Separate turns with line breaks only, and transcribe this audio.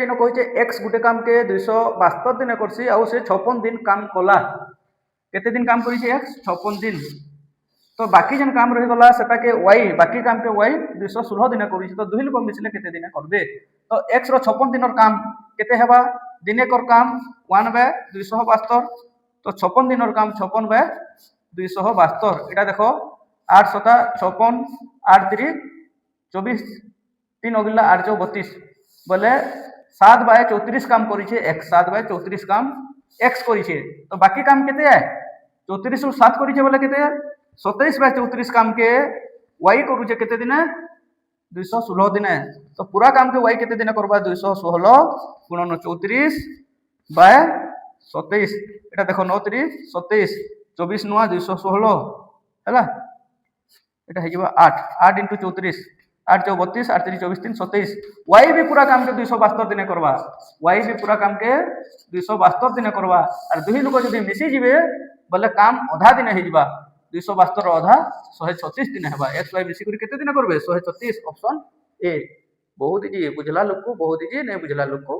इन कहे एक्स गोटे काम के 272 दिन करसी आउ से 56 दिन काम कला केते दिन काम करी एक्स 56 दिन तो बाकी जन काम रही गला सेटा के वाई बाकी काम के वाई 216 दिन करी तो दुई लोक मिसले केते दिन करबे तो एक्स रो 56 दिन काम केते हेबा दिने कर काम 1/272 तो 56 दिन काम 56/272 एटा देखो 8 7 56 8 3 24 3 अगिला 8 जो 32 बोले 7/34 काम करी एक्स 7/34 काम एक्स करी तो बाकी काम केते है 34 रु 7 करी बोले केते 27/34 काम के वाई करूचे केते दिन 216 दिन तो पूरा काम के वाई केते दिन करबा 216 गुणन 34/27 एटा देखो 9 3 27 24 नुआ 216 हैला एटा हे जबा 8 8 * 34 8 * 32 8 3 24 3 27 वाई भी पूरा काम के 272 दिन करबा वाई भी पूरा काम के 272 दिन करबा और दुही लोक जदी मिसी जिवे बोले काम आधा दिन हे जिबा 272 अधा 136 दिन हेबा एक्स वाई मिसी करी केते दिन करबे 136 ऑप्शन ए बहुत इजी बुझला लोक को बहुत इजी नहीं बुझला लोक को